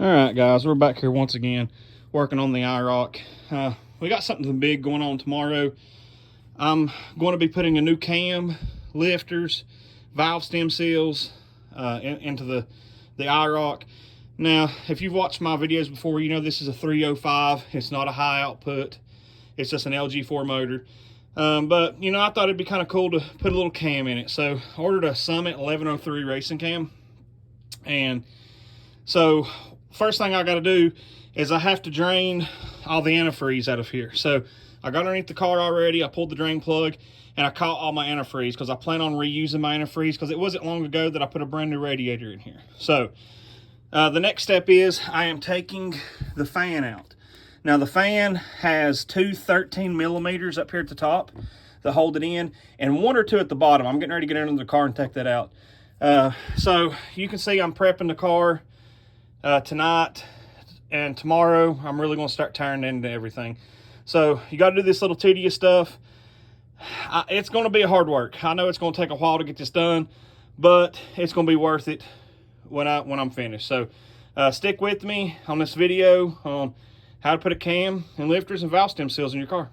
All right, guys, we're back here once again working on the Iroc. We got something big going on tomorrow. I'm going to be putting a new cam, lifters, valve stem seals into the Iroc. Now, if you've watched my videos before, you know this is a 305. It's not a high output. It's just an LG4 motor. But, you know, I thought it'd be kind of cool to put a little cam in it. So, I ordered a Summit 1103 racing cam. And so, first thing I got to do is I have to drain all the antifreeze out of here. So I got underneath the car already. I pulled the drain plug and I caught all my antifreeze because I plan on reusing my antifreeze because it wasn't long ago that I put a brand new radiator in here. So the next step is I am taking the fan out. Now the fan has two 13 millimeters up here at the top that hold it in and one or two at the bottom. I'm getting ready to get into the car and take that out. So you can see I'm prepping the car tonight, and tomorrow I'm really going to start tearing into everything. So you got to do this little tedious stuff. It's going to be a hard work. I know it's going to take a while to get this done, but it's going to be worth it when I'm finished. So stick with me on this video on how to put a cam and lifters and valve stem seals in your car.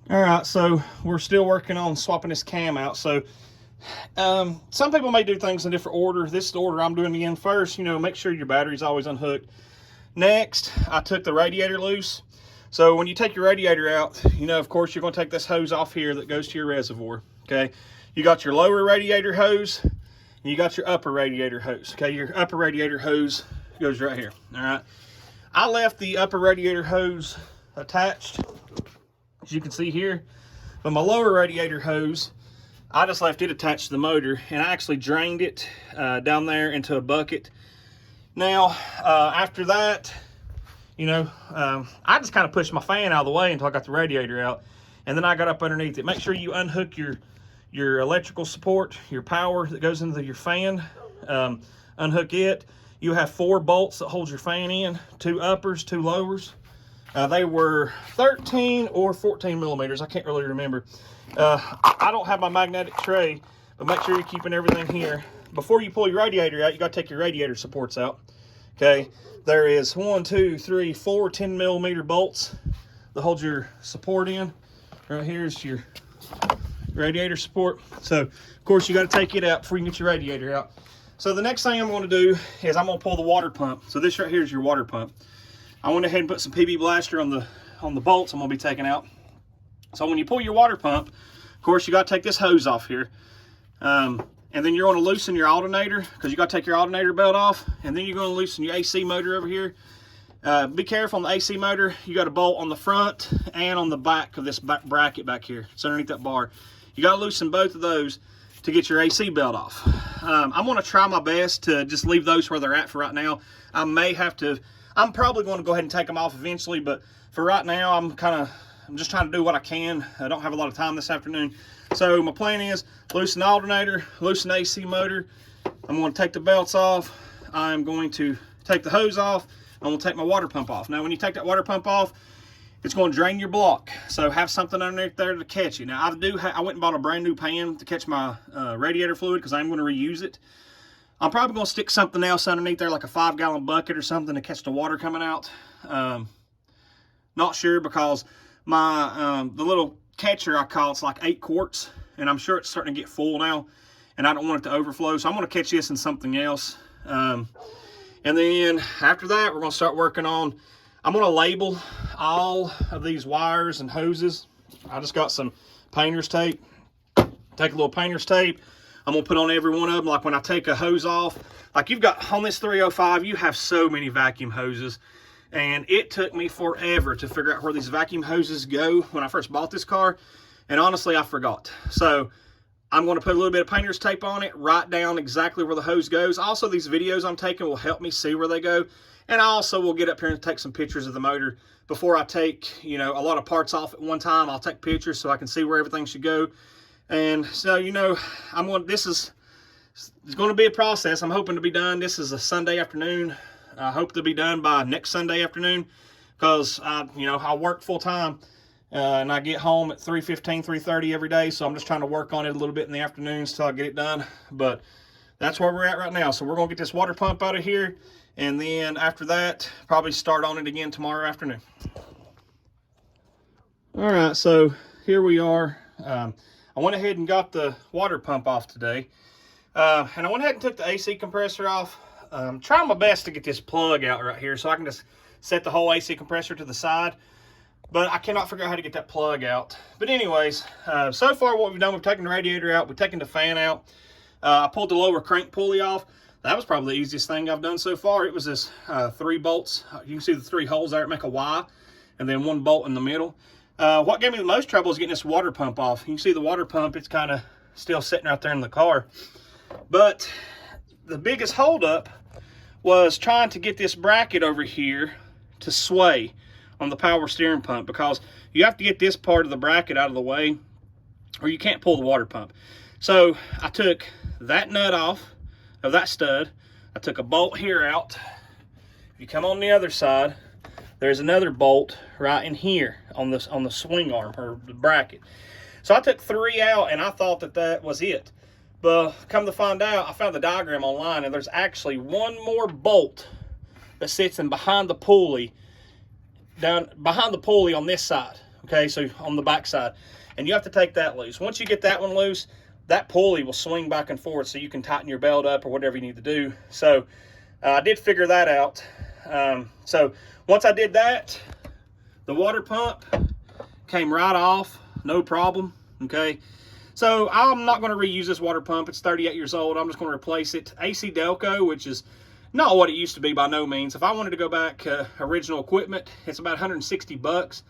All right, so we're still working on swapping this cam out. So some people may do things in different order. This is the order I'm doing it in. First, you know, make sure your battery's always unhooked. Next, I took the radiator loose. So when you take your radiator out, you know, of course, you're going to take this hose off here that goes to your reservoir. Okay, you got your lower radiator hose and you got your upper radiator hose. Okay, your upper radiator hose goes right here. All right, I left the upper radiator hose attached, as you can see here, but my lower radiator hose, I just left it attached to the motor, and I actually drained it down there into a bucket. Now, after that, you know, I just kind of pushed my fan out of the way until I got the radiator out, and then I got up underneath it. Make sure you unhook your electrical support, your power that goes into your fan. Unhook it. You have 4 bolts that hold your fan in, 2 uppers, 2 lowers. They were 13 or 14 millimeters. I can't really remember. I don't have my magnetic tray, but make sure you're keeping everything here. Before you pull your radiator out, you got to take your radiator supports out. Okay, there is 1, 2, 3, 4 10 millimeter bolts that hold your support in. Right here's your radiator support. So, of course, you got to take it out before you can get your radiator out. So the next thing I'm going to do is I'm going to pull the water pump. So this right here is your water pump. I went ahead and put some PB Blaster on the bolts I'm going to be taking out. So when you pull your water pump, of course, you got to take this hose off here. And then you're going to loosen your alternator because you got to take your alternator belt off. And then you're going to loosen your AC motor over here. Be careful on the AC motor. You got a bolt on the front and on the back of this back bracket back here. It's underneath that bar. You got to loosen both of those to get your AC belt off. I'm going to try my best to just leave those where they're at for right now. I may have to, I'm probably going to go ahead and take them off eventually, but for right now, I'm just trying to do what I can. I don't have a lot of time this afternoon. So my plan is loosen the alternator, loosen the AC motor. I'm going to take the belts off. I'm going to take the hose off. I'm going to take my water pump off. Now, when you take that water pump off, it's going to drain your block. So have something underneath there to catch it. Now, I went and bought a brand new pan to catch my radiator fluid because I'm going to reuse it. I'm probably going to stick something else underneath there, like a 5-gallon bucket or something to catch the water coming out. Not sure because my the little catcher I call, it's like 8 quarts, and I'm sure it's starting to get full now, and I don't want it to overflow, so I'm going to catch this in something else. And then after that, we're going to start working on, I'm going to label all of these wires and hoses. I just got some painter's tape. Take a little painter's tape. I'm going to put on every one of them. Like when I take a hose off, like you've got on this 305, you have so many vacuum hoses. And it took me forever to figure out where these vacuum hoses go when I first bought this car. And honestly, I forgot. So I'm going to put a little bit of painter's tape on it, write down exactly where the hose goes. Also, these videos I'm taking will help me see where they go. And I also will get up here and take some pictures of the motor before I take, you know, a lot of parts off at one time. I'll take pictures so I can see where everything should go. And so, you know, it's going to be a process. I'm hoping to be done. This is a Sunday afternoon. I hope to be done by next Sunday afternoon because, you know, I work full time and I get home at 3:15, 3:30 every day. So I'm just trying to work on it a little bit in the afternoons till I get it done. But that's where we're at right now. So we're gonna get this water pump out of here, and then after that, probably start on it again tomorrow afternoon. All right, so here we are. I went ahead and got the water pump off today. And I went ahead and took the AC compressor off. Trying my best to get this plug out right here so I can just set the whole AC compressor to the side. But I cannot figure out how to get that plug out. But anyways, so far what we've done, we've taken the radiator out, we've taken the fan out. I pulled the lower crank pulley off. That was probably the easiest thing I've done so far. It was this 3 bolts. You can see the 3 holes there that make a Y, and then 1 bolt in the middle. What gave me the most trouble is getting this water pump off. You can see the water pump, it's kind of still sitting out there in the car. But the biggest holdup was trying to get this bracket over here to sway on the power steering pump, because you have to get this part of the bracket out of the way or you can't pull the water pump. So I took that nut off of that stud. I took a bolt here out. If you come on the other side, there's another bolt right in here on the swing arm or the bracket. So I took 3 out and I thought that that was it. But come to find out, I found the diagram online, and there's actually 1 more bolt that sits in behind the pulley, down behind the pulley on this side. Okay, so on the back side. And you have to take that loose. Once you get that one loose, that pulley will swing back and forth so you can tighten your belt up or whatever you need to do. So I did figure that out. So once I did that, the water pump came right off, no problem, okay? So I'm not going to reuse this water pump. It's 38 years old. I'm just going to replace it. AC Delco, which is not what it used to be by no means. If I wanted to go back original equipment, it's about 160 bucks.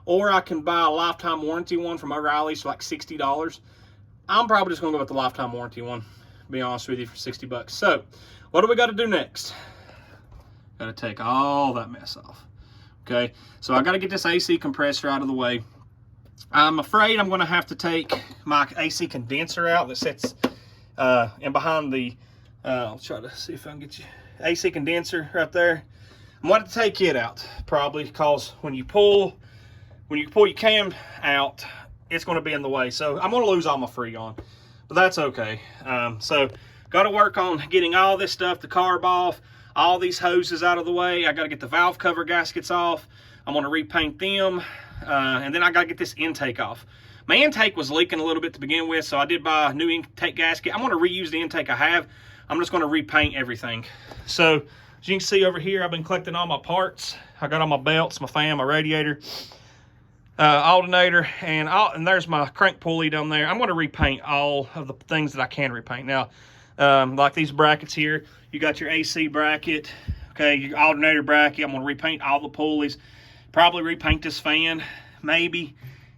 Or I can buy a lifetime warranty one from O'Reilly's for like $60. I'm probably just going to go with the lifetime warranty one, to be honest with you, for 60 bucks. So what do we got to do next? Got to take all that mess off. Okay, so I got to get this AC compressor out of the way. I'm afraid I'm going to have to take my AC condenser out that sits in behind the, I'll try to see if I can get you, AC condenser right there. I'm going to have to take it out probably, because when you pull your cam out, it's going to be in the way. So I'm going to lose all my Freon, but that's okay. So got to work on getting all this stuff, the carb off, all these hoses out of the way. I got to get the valve cover gaskets off. I'm going to repaint them. And then I got to get this intake off. My intake was leaking a little bit to begin with, so I did buy a new intake gasket. I'm going to reuse the intake I have. I'm just going to repaint everything. So as you can see over here, I've been collecting all my parts. I got all my belts, my fan, my radiator, alternator, and there's my crank pulley down there. I'm going to repaint all of the things that I can repaint. Now, like these brackets here, you got your AC bracket, okay, your alternator bracket. I'm going to repaint all the pulleys. Probably repaint this fan, maybe.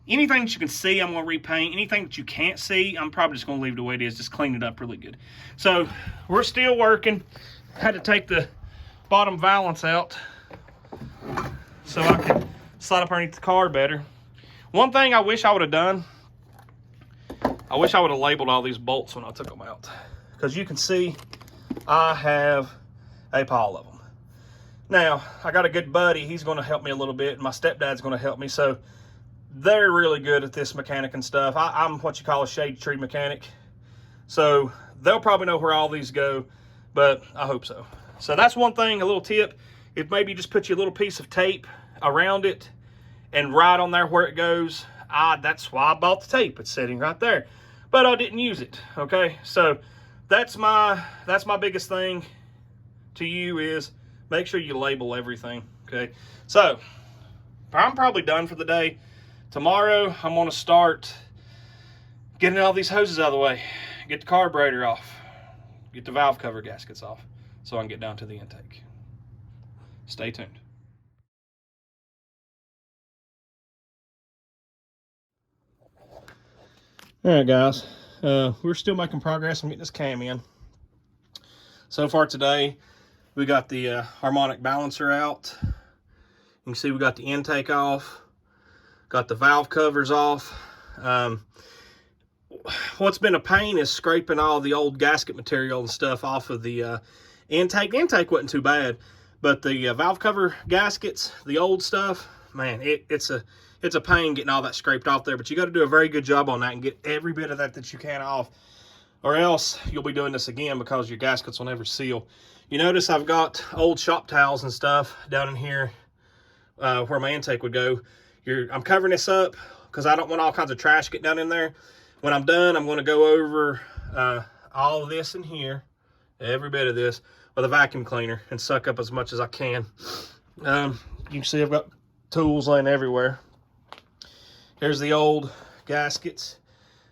Anything that you can see, I'm going to repaint. Anything that you can't see, I'm probably just going to leave it the way it is, just clean it up really good. So we're still working. Had to take the bottom valance out so I can slide up underneath the car better. One thing I wish I would have done, I wish I would have labeled all these bolts when I took them out. Because you can see I have a pile of them. Now, I got a good buddy. He's going to help me a little bit. And my stepdad's going to help me. So they're really good at this mechanic and stuff. I'm what you call a shade tree mechanic. So they'll probably know where all these go, but I hope so. So that's one thing, a little tip. If maybe just put you a little piece of tape around it and right on there where it goes. That's why I bought the tape. It's sitting right there. But I didn't use it, okay? So that's my biggest thing to you is make sure you label everything, okay? So I'm probably done for the day. Tomorrow, I'm going to start getting all these hoses out of the way, get the carburetor off, get the valve cover gaskets off, so I can get down to the intake. Stay tuned. All right, guys, we're still making progress on getting this cam in. So far today, we got the harmonic balancer out. You can see we got the intake off. Got the valve covers off. What's been a pain is scraping all the old gasket material and stuff off of the intake. The intake wasn't too bad, but the valve cover gaskets, the old stuff, man, it's a pain getting all that scraped off there. But you got to do a very good job on that and get every bit of that you can off. or else you'll be doing this again because your gaskets will never seal. You notice I've got old shop towels and stuff down in here where my intake would go. I'm covering this up because I don't want all kinds of trash getting down in there. When I'm done, I'm going to go over all of this in here, every bit of this, with a vacuum cleaner and suck up as much as I can. You can see I've got tools laying everywhere. Here's the old gaskets.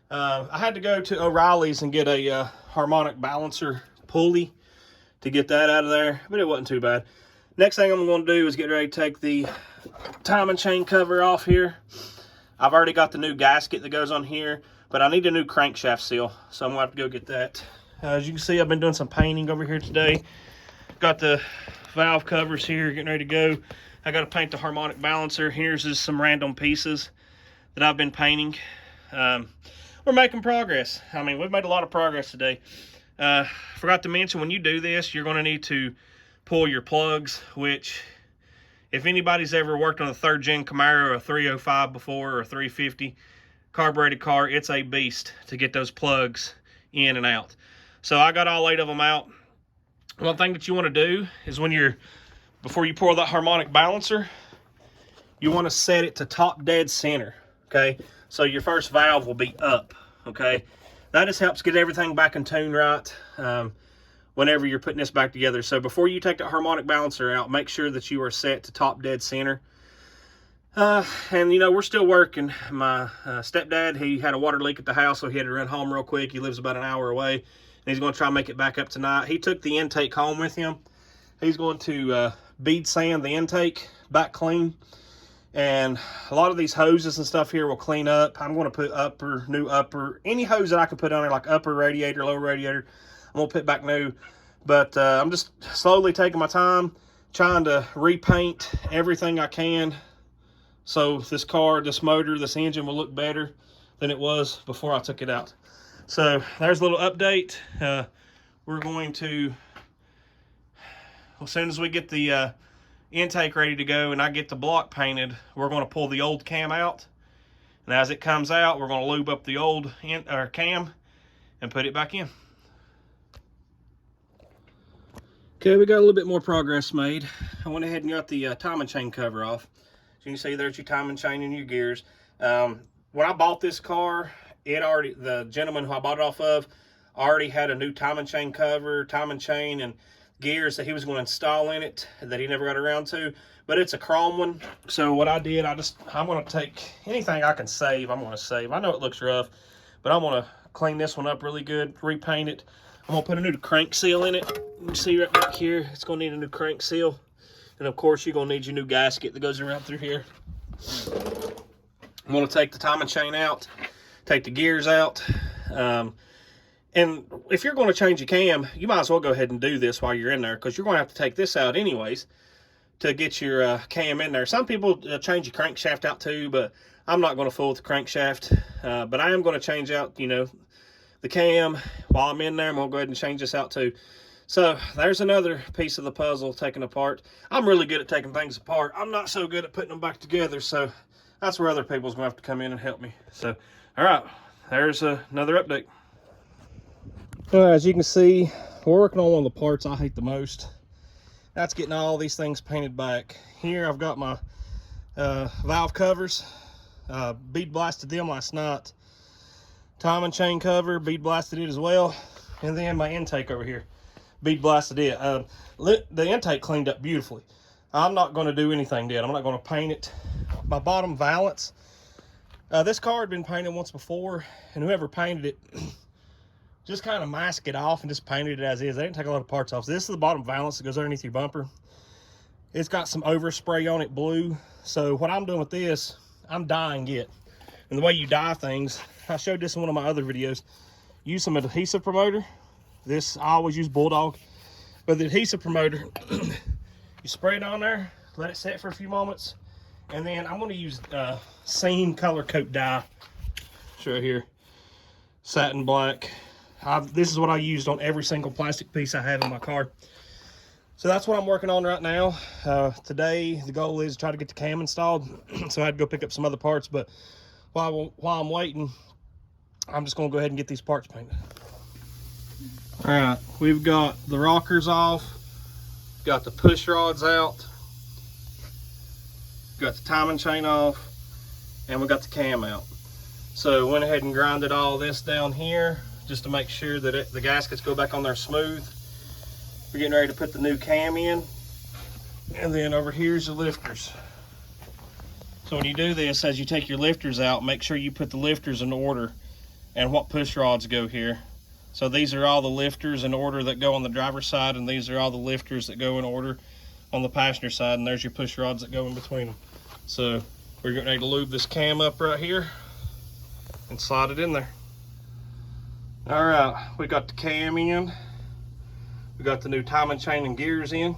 I had to go to O'Reilly's and get a harmonic balancer pulley to get that out of there, but it wasn't too bad. Next thing I'm going to do is get ready to take the timing chain cover off here. I've already got the new gasket that goes on here, but I need a new crankshaft seal, so I'm going to have to go get that. As you can see, I've been doing some painting over here today. Got the valve covers here, getting ready to go. I got to paint the harmonic balancer. Here's just some random pieces that I've been painting. We're making progress. I mean, we've made a lot of progress today. Forgot to mention, when you do this, you're going to need to pull your plugs, which, if anybody's ever worked on a 3rd gen Camaro or a 305 before, or a 350 carbureted car, it's a beast to get those plugs in and out. So I got all 8 of them out. One thing that you want to do is before you pour that harmonic balancer, you want to set it to top dead center, okay? So your first valve will be up, okay? That just helps get everything back in tune right whenever you're putting this back together. So before you take the harmonic balancer out, make sure that you are set to top dead center. And you know, we're still working. My stepdad, he had a water leak at the house, so he had to run home real quick. He lives about an hour away, and he's going to try and make it back up tonight. He took the intake home with him. He's going to bead sand the intake back clean. And a lot of these hoses and stuff here will clean up. I'm going to put new upper, any hose that I can put on there, like upper radiator, lower radiator, I'm going to put back new. But I'm just slowly taking my time, trying to repaint everything I can, so this car, this motor, this engine will look better than it was before I took it out. So there's a little update. We're going to, as soon as we get the intake ready to go and I get the block painted, we're going to pull the old cam out, and as it comes out, we're going to lube up the old cam and put it back in. Okay, we got a little bit more progress made. I went ahead and got the timing chain cover off. So you can see there's your timing chain and your gears. When I bought this car, the gentleman who I bought it off of already had a new timing chain cover, timing chain, and gears that he was going to install in it that he never got around to, but it's a chrome one. So what I did, I'm going to take anything I can save. I'm going to save. I know it looks rough, but I'm going to clean this one up really good, repaint it. I'm going to put a new crank seal in it. You can see right back here, it's going to need a new crank seal, and of course you're going to need your new gasket that goes around through here. I'm going to take the timing chain out, take the gears out. And if you're going to change your cam, you might as well go ahead and do this while you're in there, because you're going to have to take this out anyways to get your cam in there. Some people change your crankshaft out too, but I'm not going to fool with the crankshaft. But I am going to change out, you know, the cam while I'm in there. I'm going to go ahead and change this out too. So there's another piece of the puzzle taken apart. I'm really good at taking things apart. I'm not so good at putting them back together. So that's where other people's going to have to come in and help me. So, all right, there's another update. All right, as you can see, we're working on one of the parts I hate the most. That's getting all these things painted back. Here I've got my valve covers. Bead blasted them last night. Timing chain cover, bead blasted it as well. And then my intake over here, bead blasted it. The intake cleaned up beautifully. I'm not going to do anything to it. I'm not going to paint it. My bottom valance, this car had been painted once before, and whoever painted it just kind of masked it off and just painted it as is. They didn't take a lot of parts off. So this is the bottom valance that goes underneath your bumper. It's got some overspray on it, blue. So what I'm doing with this, I'm dyeing it. And the way you dye things, I showed this in one of my other videos. Use some adhesive promoter. This, I always use Bulldog. But the adhesive promoter, you spray it on there, let it set for a few moments. And then I'm going to use Scene Color Coat dye. Show it here. Satin black. This is what I used on every single plastic piece I have in my car. So that's what I'm working on right now. Today, the goal is to try to get the cam installed. So I had to go pick up some other parts, but while I'm waiting, I'm just going to go ahead and get these parts painted. All right, we've got the rockers off, got the push rods out, got the timing chain off, and we got the cam out. So went ahead and grinded all this down here just to make sure that the gaskets go back on there smooth. We're getting ready to put the new cam in, and then over here's the lifters. So when you do this, as you take your lifters out, make sure you put the lifters in order and what push rods go here. So these are all the lifters in order that go on the driver's side, and these are all the lifters that go in order on the passenger side, and there's your push rods that go in between them. So we're getting ready to lube this cam up right here and slide it in there. All right, we got the cam in. We got the new timing chain and gears in.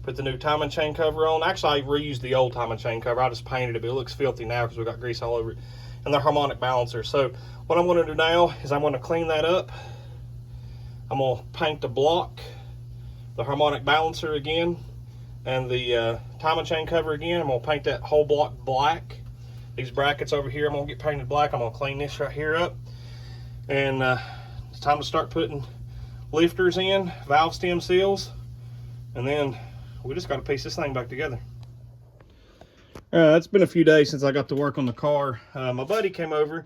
Put the new timing chain cover on. Actually, I reused the old timing chain cover. I just painted it, but it looks filthy now because we got grease all over it. And the harmonic balancer. So what I'm going to do now is I'm going to clean that up. I'm going to paint the block, the harmonic balancer again, and the timing chain cover again. I'm going to paint that whole block black. These brackets over here, I'm going to get painted black. I'm going to clean this right here up. And it's time to start putting lifters in, valve stem seals, and then we just got to piece this thing back together. It's been a few days since I got to work on the car. My buddy came over.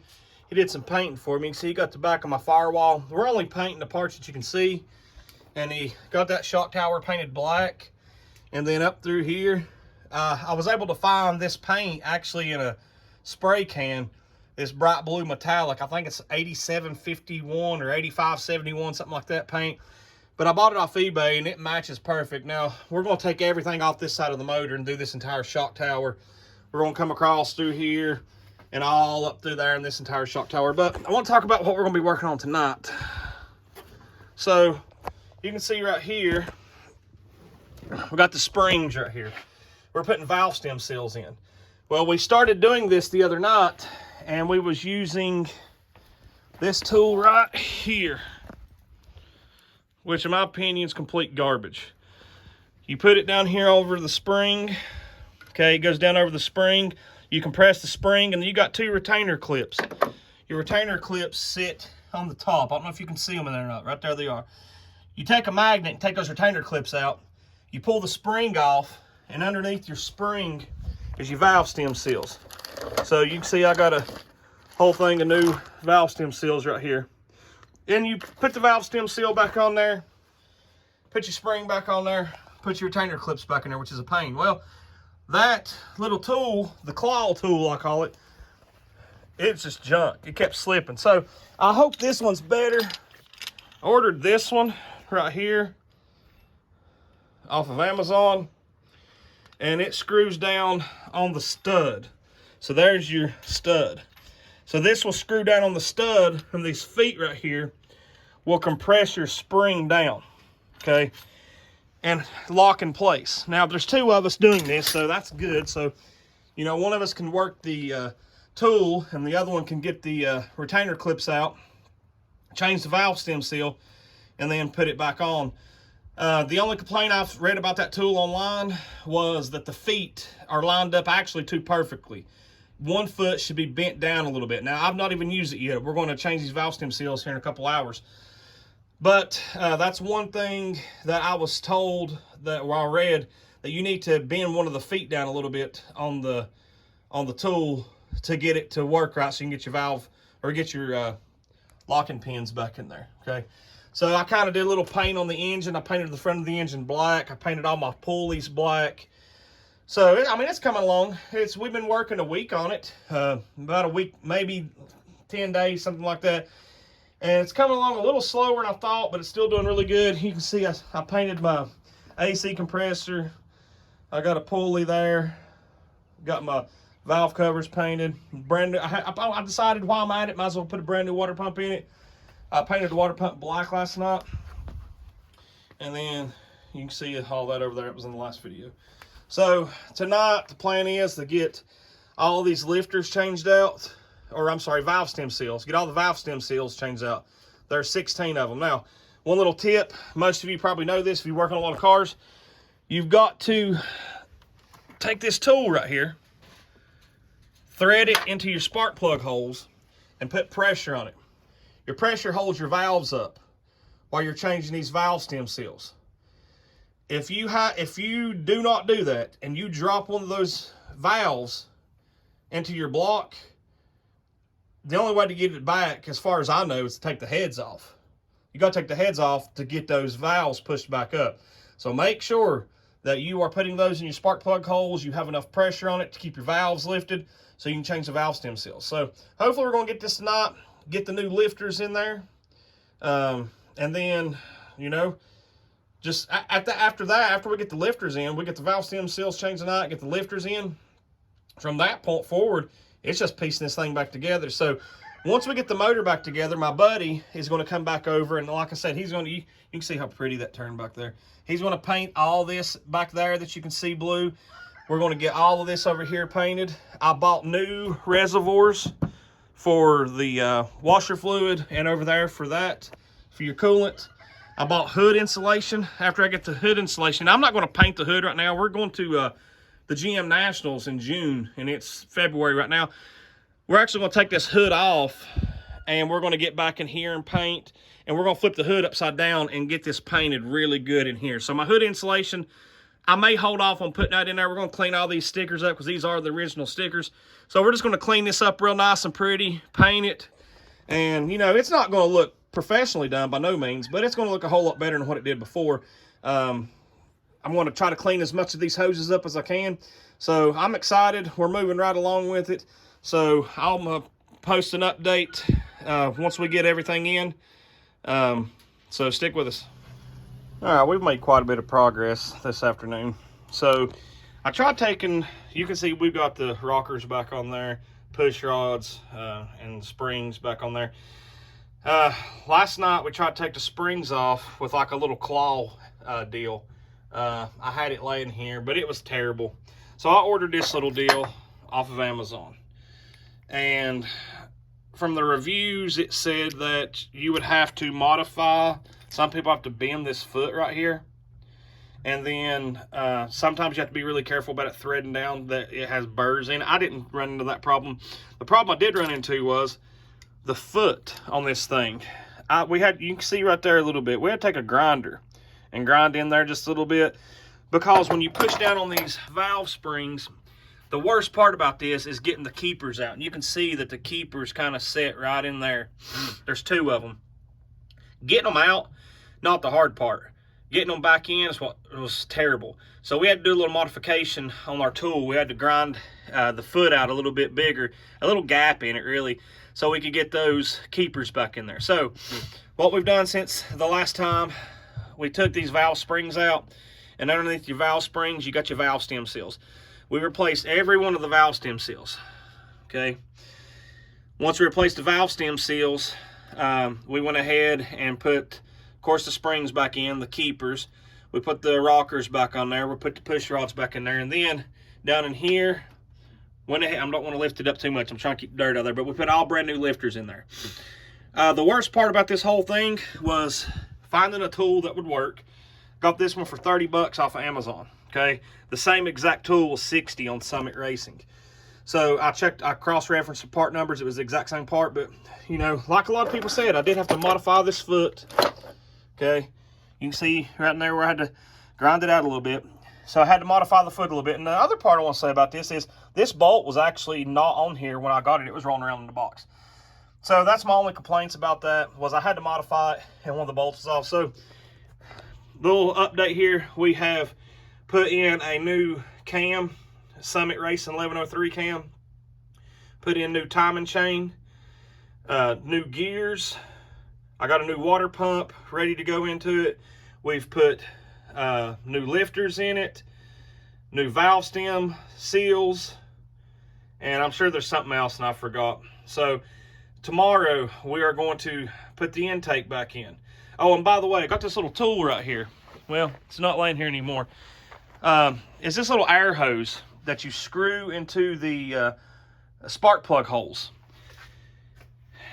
He did some painting for me. See, he got the back of my firewall. We're only painting the parts that you can see. And he got that shock tower painted black. And then up through here, I was able to find this paint actually in a spray can. This bright blue metallic. I think it's 8751 or 8571, something like that paint. But I bought it off eBay and it matches perfect. Now, we're going to take everything off this side of the motor and do this entire shock tower. We're going to come across through here and all up through there in this entire shock tower. But I want to talk about what we're going to be working on tonight. So, you can see right here, we got the springs right here. We're putting valve stem seals in. Well, we started doing this the other night and we was using this tool right here, which in my opinion is complete garbage. You put it down here over the spring. Okay, it goes down over the spring. You compress the spring, and then you got two retainer clips. Your retainer clips sit on the top. I don't know if you can see them in there or not. Right there they are. You take a magnet and take those retainer clips out. You pull the spring off, and underneath your spring is your valve stem seals. So you can see I got a whole thing of new valve stem seals right here. Then you put the valve stem seal back on there, put your spring back on there, put your retainer clips back in there, which is a pain. Well, that little tool, the claw tool I call it, it's just junk. It kept slipping. So I hope this one's better. I ordered this one right here off of Amazon, and it screws down on the stud. So there's your stud. So this will screw down on the stud from these feet right here, will compress your spring down, okay, and lock in place. Now, there's two of us doing this, so that's good. So, you know, one of us can work the tool, and the other one can get the retainer clips out, change the valve stem seal, and then put it back on. The only complaint I've read about that tool online was that the feet are lined up actually too perfectly. One foot should be bent down a little bit. Now, I've not even used it yet. We're going to change these valve stem seals here in a couple hours. But that's one thing that I was told, that or I read, that you need to bend one of the feet down a little bit on the tool to get it to work right, so you can get your valve or get your locking pins back in there. Okay. So I kind of did a little paint on the engine. I painted the front of the engine black. I painted all my pulleys black. So, I mean, it's coming along. We've been working a week on it, about a week, maybe 10 days, something like that. And it's coming along a little slower than I thought, but it's still doing really good. You can see I painted my AC compressor. I got a pulley there. Got my valve covers painted. Brand new. I decided while I'm at it, might as well put a brand new water pump in it. I painted the water pump black last night. And then you can see all that over there. It was in the last video. So tonight the plan is to get all these lifters changed out, or I'm sorry, valve stem seals. Get all the valve stem seals changed out. There's 16 of them. Now, one little tip, most of you probably know this if you work on a lot of cars, you've got to take this tool right here, thread it into your spark plug holes, and put pressure on it. Your pressure holds your valves up. while you're changing these valve stem seals. If you do not do that and you drop one of those valves into your block, the only way to get it back, as far as I know, is to take the heads off. You got to take the heads off to get those valves pushed back up. So make sure that you are putting those in your spark plug holes. You have enough pressure on it to keep your valves lifted so you can change the valve stem seals. So hopefully we're going to get this tonight, get the new lifters in there. And then, you know, just after we get the lifters in, we get the valve stem seals changed tonight, get the lifters in. From that point forward, it's just piecing this thing back together. So once we get the motor back together, my buddy is going to come back over, and like I said, he's going to, you can see how pretty that turned back there. He's going to paint all this back there that you can see blue. We're going to get all of this over here painted. I bought new reservoirs for the washer fluid, and over there for that, for your coolant. I bought hood insulation. After I get the hood insulation, I'm not going to paint the hood right now. We're going to the GM Nationals in June, and it's February right now. We're actually going to take this hood off, and we're going to get back in here and paint, and we're going to flip the hood upside down and get this painted really good in here. So my hood insulation, I may hold off on putting that in there. We're going to clean all these stickers up because these are the original stickers. So we're just going to clean this up real nice and pretty, paint it, and, you know, it's not going to look professionally done by no means, but it's going to look a whole lot better than what it did before. I'm going to try to clean as much of these hoses up as I can. So I'm excited. We're moving right along with it. So I'll post an update once we get everything in. So stick with us. All right, we've made quite a bit of progress this afternoon. So I tried taking, you can see we've got the rockers back on there, push rods and springs back on there. Last night we tried to take the springs off with like a little claw deal. I had it laying here, but it was terrible. So I ordered this little deal off of Amazon. And from the reviews, it said that you would have to modify. Some people have to bend this foot right here. And then sometimes you have to be really careful about it threading down that it has burrs in it. I didn't run into that problem. The problem I did run into was the foot on this thing. You can see right there a little bit. We had to take a grinder and grind in there just a little bit, because when you push down on these valve springs, the worst part about this is getting the keepers out. And you can see that the keepers kind of set right in there. There's two of them. Getting them out, not the hard part. Getting them back in is what was terrible. So we had to do a little modification on our tool. We had to grind the foot out a little bit bigger, a little gap in it really, so we could get those keepers back in there. So what we've done since the last time, we took these valve springs out, and underneath your valve springs, you got your valve stem seals. We replaced every one of the valve stem seals, okay? Once we replaced the valve stem seals, we went ahead and put, of course, the springs back in, the keepers. We put the rockers back on there. We put the push rods back in there. And then down in here, went ahead, I don't want to lift it up too much. I'm trying to keep dirt out there, but we put all brand new lifters in there. The worst part about this whole thing was finding a tool that would work. Got this one for 30 bucks off of Amazon, okay? The same exact tool was 60 on Summit Racing. So I cross-referenced the part numbers. It was the exact same part, but, you know, like a lot of people said, I did have to modify this foot, okay? You can see right in there where I had to grind it out a little bit. So I had to modify the foot a little bit. And the other part I want to say about this is this bolt was actually not on here when I got it. It was rolling around in the box. So that's my only complaints about that, was I had to modify it and one of the bolts was off. So little update here, we have put in a new cam, Summit Racing 1103 cam, put in new timing chain, new gears. I got a new water pump ready to go into it. We've put new lifters in it, new valve stem seals, and I'm sure there's something else and I forgot. So tomorrow we are going to put the intake back in. Oh, and by the way, I got this little tool right here. Well, it's not laying here anymore. It's this little air hose that you screw into the spark plug holes.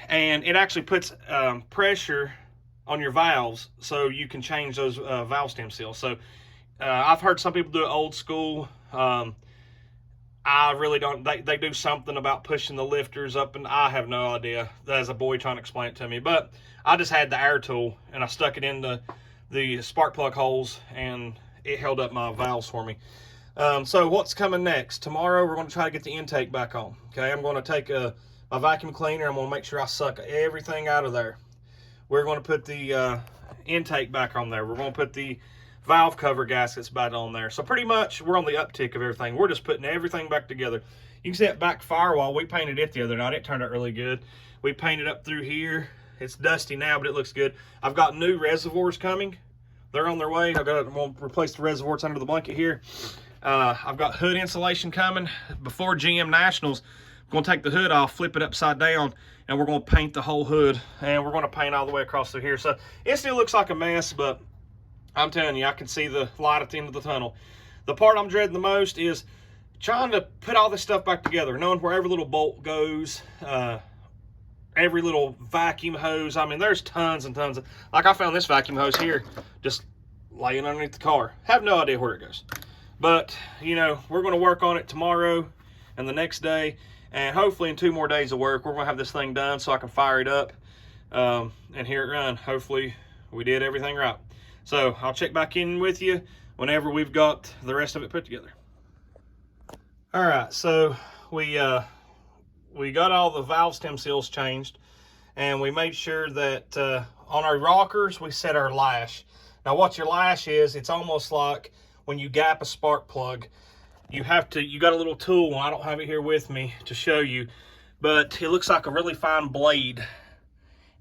And it actually puts pressure on your valves so you can change those valve stem seals. So I've heard some people do it old school. I really don't. They do something about pushing the lifters up, and I have no idea. There's a boy trying to explain it to me. But I just had the air tool, and I stuck it in the spark plug holes, and it held up my valves for me. So what's coming next? Tomorrow we're going to try to get the intake back on. Okay, I'm going to take my vacuum cleaner. I'm going to make sure I suck everything out of there. We're going to put the intake back on there. We're going to put the valve cover gaskets back on there. So pretty much we're on the uptick of everything. We're just putting everything back together. You can see that back firewall. We painted it the other night. It turned out really good. We painted up through here. It's dusty now, but it looks good. I've got new reservoirs coming. They're on their way. I'm going to replace the reservoirs under the blanket here. I've got hood insulation coming. Before GM Nationals, I'm going to take the hood off, flip it upside down, and we're going to paint the whole hood. And we're going to paint all the way across through here. So it still looks like a mess, but I'm telling you, I can see the light at the end of the tunnel. The part I'm dreading the most is trying to put all this stuff back together, knowing where every little bolt goes, every little vacuum hose. I mean, there's tons and tons of, like I found this vacuum hose here, just laying underneath the car. Have no idea where it goes. But, you know, we're going to work on it tomorrow and the next day, and hopefully in 2 more days of work, we're going to have this thing done so I can fire it up and hear it run. Hopefully we did everything right. So I'll check back in with you whenever we've got the rest of it put together. All right, so we got all the valve stem seals changed, and we made sure that on our rockers we set our lash. Now what your lash is, it's almost like when you gap a spark plug, you got a little tool. I don't have it here with me to show you, but it looks like a really fine blade,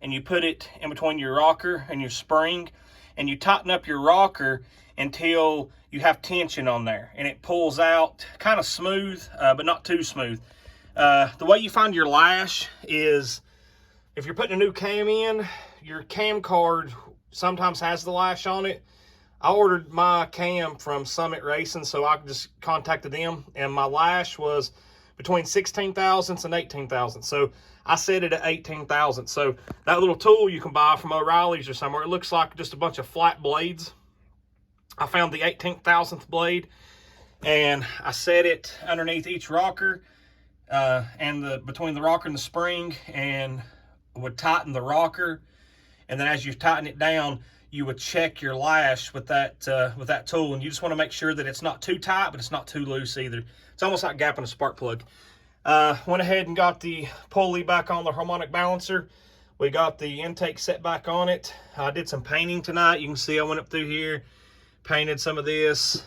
and you put it in between your rocker and your spring, and you tighten up your rocker until you have tension on there, and it pulls out kind of smooth, but not too smooth. The way you find your lash is if you're putting a new cam in, your cam card sometimes has the lash on it. I ordered my cam from Summit Racing, so I just contacted them, and my lash was between 16 thousandths and 18 thousandths. So I set it at 18 thousandths. So that little tool you can buy from O'Reilly's or somewhere, it looks like just a bunch of flat blades. I found the 18 thousandth blade, and I set it underneath each rocker and between the rocker and the spring, and would tighten the rocker. And then as you tighten it down, you would check your lash with that tool, and you just want to make sure that it's not too tight, but it's not too loose either. It's almost like gapping a spark plug. Went ahead and got the pulley back on the harmonic balancer. We got the intake set back on it. I did some painting tonight. You can see I went up through here, painted some of this,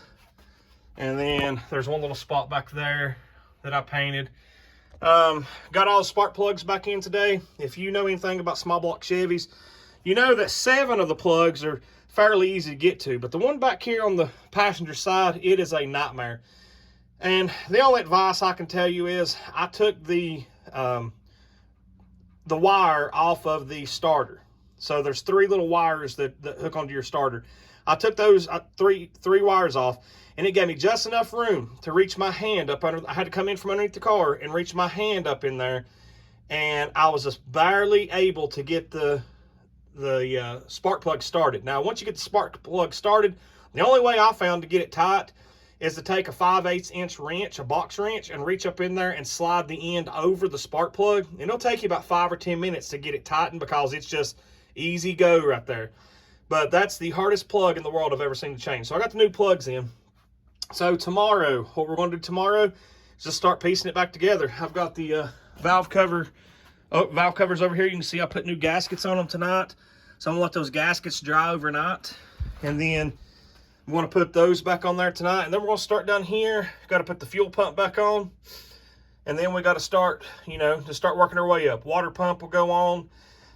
and then there's one little spot back there that I painted. Got all the spark plugs back in today. If you know anything about small block Chevys, you know that 7 of the plugs are fairly easy to get to, but the one back here on the passenger side, it is a nightmare. And the only advice I can tell you is I took the wire off of the starter. So there's 3 little wires that hook onto your starter. I took those three wires off, and it gave me just enough room to reach my hand up under. I had to come in from underneath the car and reach my hand up in there, and I was just barely able to get the spark plug started. Now, once you get the spark plug started, the only way I found to get it tight is to take a 5/8 inch wrench, a box wrench, and reach up in there and slide the end over the spark plug. And it'll take you about 5 or 10 minutes to get it tightened, because it's just easy go right there. But that's the hardest plug in the world I've ever seen to change. So I got the new plugs in. So tomorrow, what we're going to do tomorrow is just start piecing it back together. I've got the valve covers over here. You can see I put new gaskets on them tonight. So I'm going to let those gaskets dry overnight. And then I'm going to put those back on there tonight. And then we're going to start down here. Got to put the fuel pump back on. And then we got to start, to start working our way up. Water pump will go on.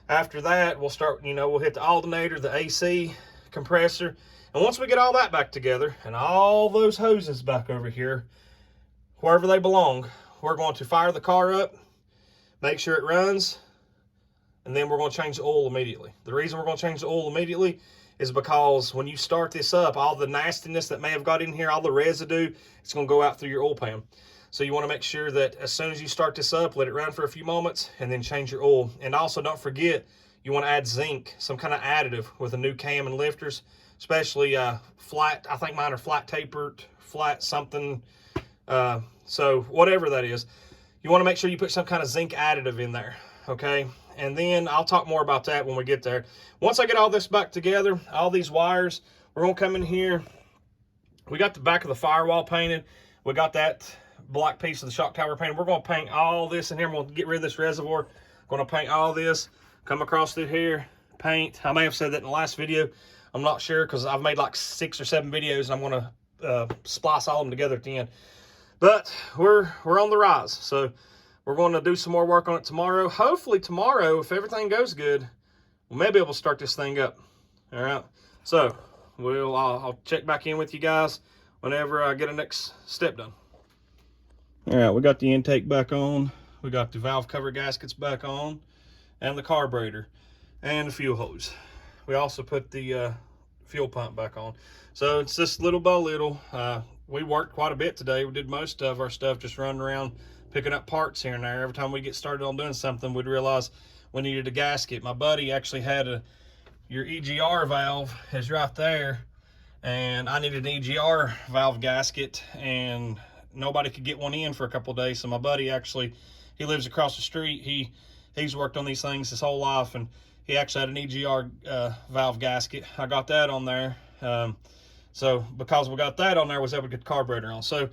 After that, we'll start, we'll hit the alternator, the AC, compressor. And once we get all that back together and all those hoses back over here, wherever they belong, we're going to fire the car up, make sure it runs, and then we're going to change the oil immediately. The reason we're going to change the oil immediately is because when you start this up, all the nastiness that may have got in here, all the residue, it's going to go out through your oil pan. So you want to make sure that as soon as you start this up, let it run for a few moments and then change your oil. And also don't forget, you want to add zinc, some kind of additive with a new cam and lifters, especially flat. I think mine are flat tapered, flat something. So whatever that is, you want to make sure you put some kind of zinc additive in there, okay? And then I'll talk more about that when we get there. Once I get all this back together, all these wires, we're going to come in here. We got the back of the firewall painted. We got that black piece of the shock tower painted. We're going to paint all this in here. We're going to get rid of this reservoir. Going to paint all this, come across through here, paint. I may have said that in the last video. I'm not sure because I've made like 6 or 7 videos and I'm going to splice all of them together at the end. But we're on the rise. So we're going to do some more work on it tomorrow. Hopefully tomorrow, if everything goes good, we may be able to start this thing up. All right. So I'll check back in with you guys whenever I get a next step done. All right, we got the intake back on. We got the valve cover gaskets back on, and the carburetor, and the fuel hose. We also put the fuel pump back on. So it's just little by little. We worked quite a bit today. We did most of our stuff just running around picking up parts here and there. Every time we get started on doing something, we'd realize we needed a gasket. My buddy actually had your EGR valve is right there, and I needed an EGR valve gasket, and nobody could get one in for a couple of days. So my buddy actually, he lives across the street. He's worked on these things his whole life, and he actually had an EGR valve gasket. I got that on there. So because we got that on there, I was able to get the carburetor on. So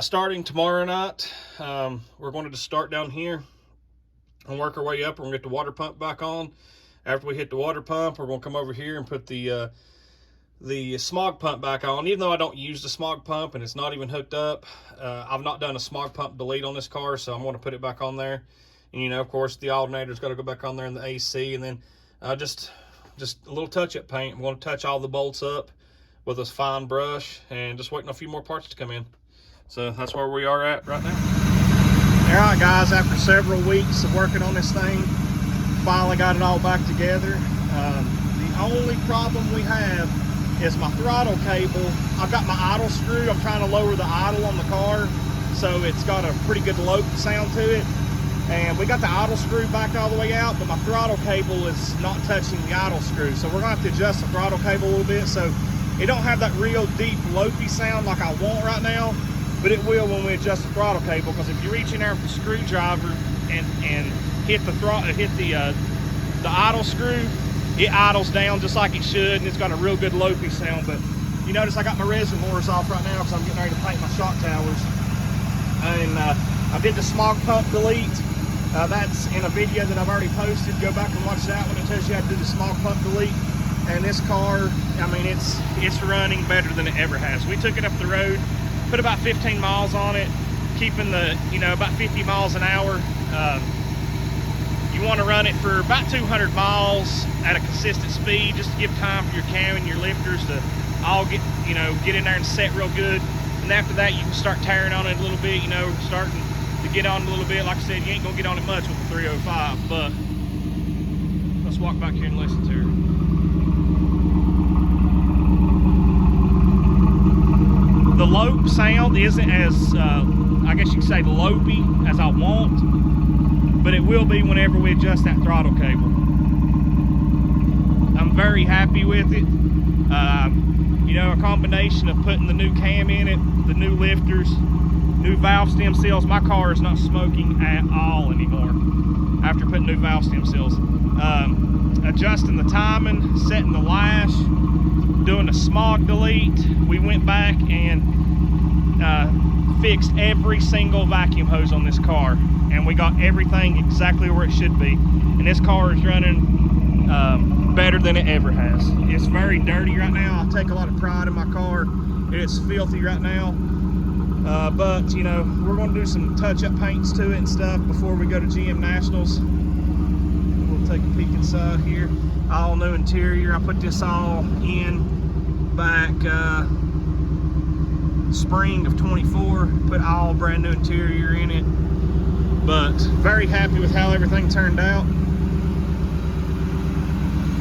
starting tomorrow night, we're going to just start down here and work our way up. We're going to get the water pump back on. After we hit the water pump, we're going to come over here and put the smog pump back on. Even though I don't use the smog pump and it's not even hooked up, I've not done a smog pump delete on this car, so I'm going to put it back on there. And, you know, of course, the alternator's got to go back on there in the AC, and then just a little touch-up paint. I'm going to touch all the bolts up with a fine brush, and just waiting on a few more parts to come in. So that's where we are at right now. All right, guys, after several weeks of working on this thing, finally got it all back together. The only problem we have is my throttle cable. I've got my idle screw. I'm trying to lower the idle on the car, so it's got a pretty good lope sound to it. And we got the idle screw back all the way out, but my throttle cable is not touching the idle screw. So we're gonna have to adjust the throttle cable a little bit so it don't have that real deep lopey sound like I want right now, but it will when we adjust the throttle cable. Because if you reach in there with a screwdriver and hit the throttle, hit the idle screw, it idles down just like it should, and it's got a real good lopey sound. But you notice I got my reservoirs off right now because I'm getting ready to paint my shock towers. And I did the smog pump delete. That's in a video that I've already posted. Go back and watch that one. It tells you how to do the smog pump delete. And this car, I mean, it's running better than it ever has. We took it up the road, put about 15 miles on it, keeping the, you know, about 50 miles an hour. You want to run it for about 200 miles at a consistent speed, just to give time for your cam and your lifters to all get in there and set real good. And after that, you can start tearing on it a little bit, you know, starting to get on it a little bit. Like I said, you ain't gonna get on it much with the 305, but let's walk back here and listen to her. The lope sound isn't as, I guess you could say, lopey as I want, but it will be whenever we adjust that throttle cable. I'm very happy with it. You know, a combination of putting the new cam in it, the new lifters, new valve stem seals. My car is not smoking at all anymore after putting new valve stem seals. Adjusting the timing, setting the lash, doing a smog delete. We went back and fixed every single vacuum hose on this car, and we got everything exactly where it should be. And this car is running better than it ever has. It's very dirty right now. I take a lot of pride in my car. It's filthy right now. But, you know, we're going to do some touch-up paints to it and stuff before we go to GM Nationals. We'll take a peek inside here. All new interior. I put this all in back spring of 24. Put all brand new interior in it. But very happy with how everything turned out.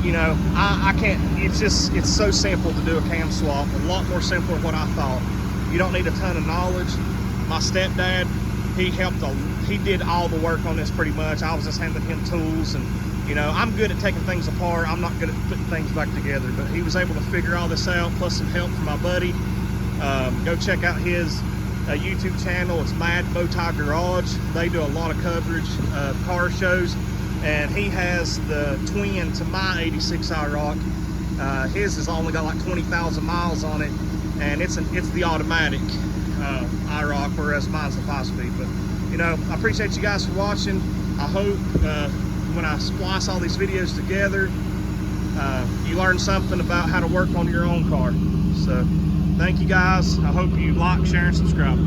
You know, I can't, it's so simple to do a cam swap. A lot more simple than what I thought. You don't need a ton of knowledge. My stepdad, he did all the work on this pretty much. I was just handing him tools, and you know, I'm good at taking things apart. I'm not good at putting things back together, but he was able to figure all this out, plus some help from my buddy. Go check out his YouTube channel. It's Mad Bowtie Garage. They do a lot of coverage of car shows, and he has the twin to my 86 Iroc. His has only got like 20,000 miles on it, and it's the automatic Iroc, whereas mine's the 5-speed. But you know, I appreciate you guys for watching. I hope when I splice all these videos together, you learn something about how to work on your own car. So thank you guys. I hope you like, share, and subscribe.